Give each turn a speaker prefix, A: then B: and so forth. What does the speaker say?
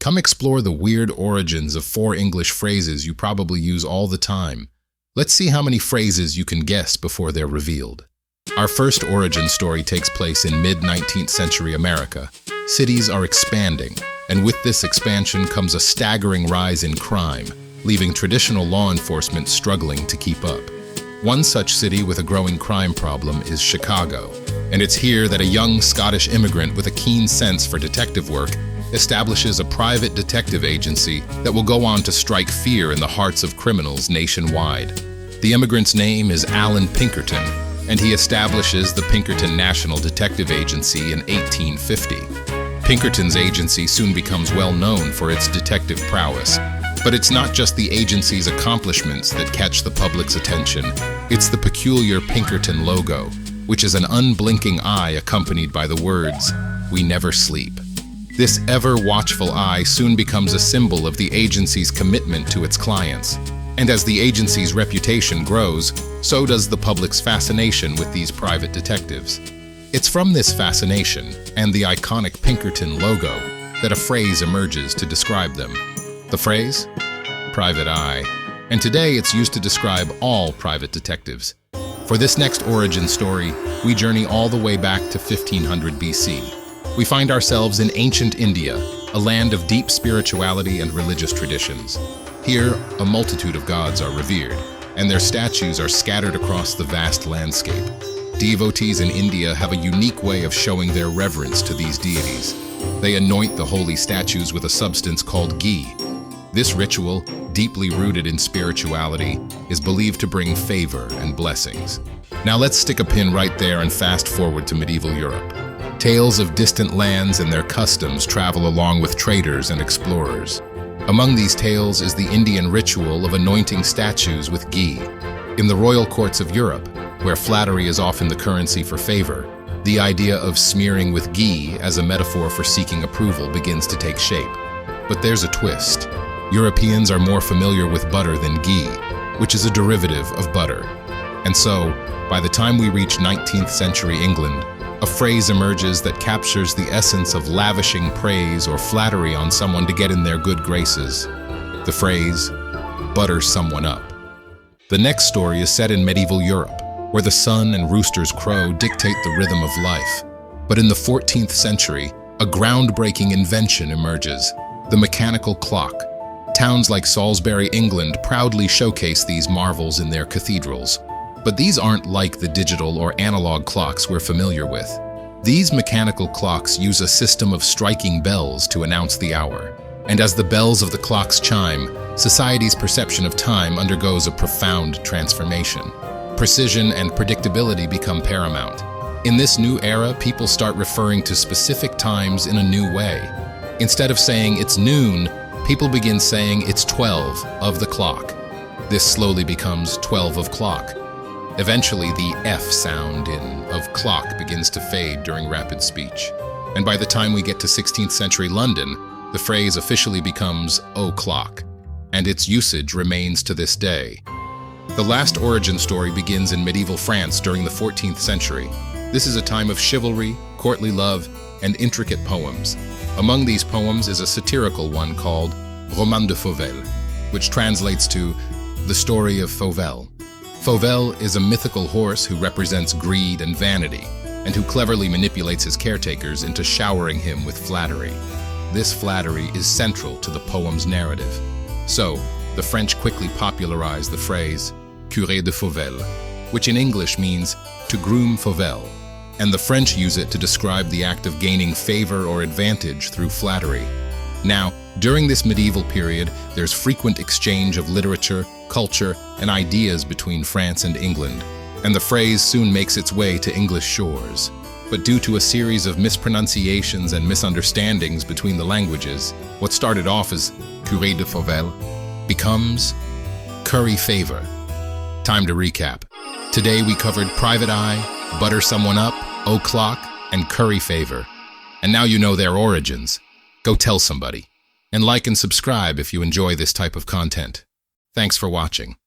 A: Come explore the weird origins of 4 English phrases you probably use all the time. Let's see how many phrases you can guess before they're revealed. Our first origin story takes place in mid-19th century America. Cities are expanding, and with this expansion comes a staggering rise in crime, leaving traditional law enforcement struggling to keep up. One such city with a growing crime problem is Chicago, and it's here that a young Scottish immigrant with a keen sense for detective work establishes a private detective agency that will go on to strike fear in the hearts of criminals nationwide. The immigrant's name is Allan Pinkerton, and he establishes the Pinkerton National Detective Agency in 1850. Pinkerton's agency soon becomes well known for its detective prowess. But it's not just the agency's accomplishments that catch the public's attention. It's the peculiar Pinkerton logo, which is an unblinking eye accompanied by the words, "We never sleep." This ever-watchful eye soon becomes a symbol of the agency's commitment to its clients. And as the agency's reputation grows, so does the public's fascination with these private detectives. It's from this fascination and the iconic Pinkerton logo that a phrase emerges to describe them. The phrase? Private eye. And today it's used to describe all private detectives. For this next origin story, we journey all the way back to 1500 BC. We find ourselves in ancient India, a land of deep spirituality and religious traditions. Here, a multitude of gods are revered, and their statues are scattered across the vast landscape. Devotees in India have a unique way of showing their reverence to these deities. They anoint the holy statues with a substance called ghee. This ritual, deeply rooted in spirituality, is believed to bring favor and blessings. Now let's stick a pin right there and fast forward to medieval Europe. Tales of distant lands and their customs travel along with traders and explorers. Among these tales is the Indian ritual of anointing statues with ghee. In the royal courts of Europe, where flattery is often the currency for favor, the idea of smearing with ghee as a metaphor for seeking approval begins to take shape. But there's a twist. Europeans are more familiar with butter than ghee, which is a derivative of butter. And so, by the time we reach 19th century England, a phrase emerges that captures the essence of lavishing praise or flattery on someone to get in their good graces. The phrase, butter someone up. The next story is set in medieval Europe, where the sun and rooster's crow dictate the rhythm of life. But in the 14th century, a groundbreaking invention emerges, the mechanical clock. Towns like Salisbury, England proudly showcase these marvels in their cathedrals. But these aren't like the digital or analog clocks we're familiar with. These mechanical clocks use a system of striking bells to announce the hour. And as the bells of the clocks chime, society's perception of time undergoes a profound transformation. Precision and predictability become paramount. In this new era, people start referring to specific times in a new way. Instead of saying it's noon, people begin saying it's 12 of the clock. This slowly becomes 12 o'clock. Eventually, the F sound in of clock begins to fade during rapid speech. And by the time we get to 16th century London, the phrase officially becomes o'clock, and its usage remains to this day. The last origin story begins in medieval France during the 14th century. This is a time of chivalry, courtly love, and intricate poems. Among these poems is a satirical one called Roman de Fauvel, which translates to The Story of Fauvel. Fauvel is a mythical horse who represents greed and vanity, and who cleverly manipulates his caretakers into showering him with flattery. This flattery is central to the poem's narrative. So, the French quickly popularized the phrase curé de Fauvel, which in English means to groom Fauvel, and the French use it to describe the act of gaining favor or advantage through flattery. Now, during this medieval period, there's frequent exchange of literature, culture, and ideas between France and England, and the phrase soon makes its way to English shores. But due to a series of mispronunciations and misunderstandings between the languages, what started off as curé de Fauvel becomes curry favor. Time to recap. Today we covered private eye, butter someone up, o'clock, and curry favor. And now you know their origins. Go tell somebody. And like and subscribe if you enjoy this type of content. Thanks for watching.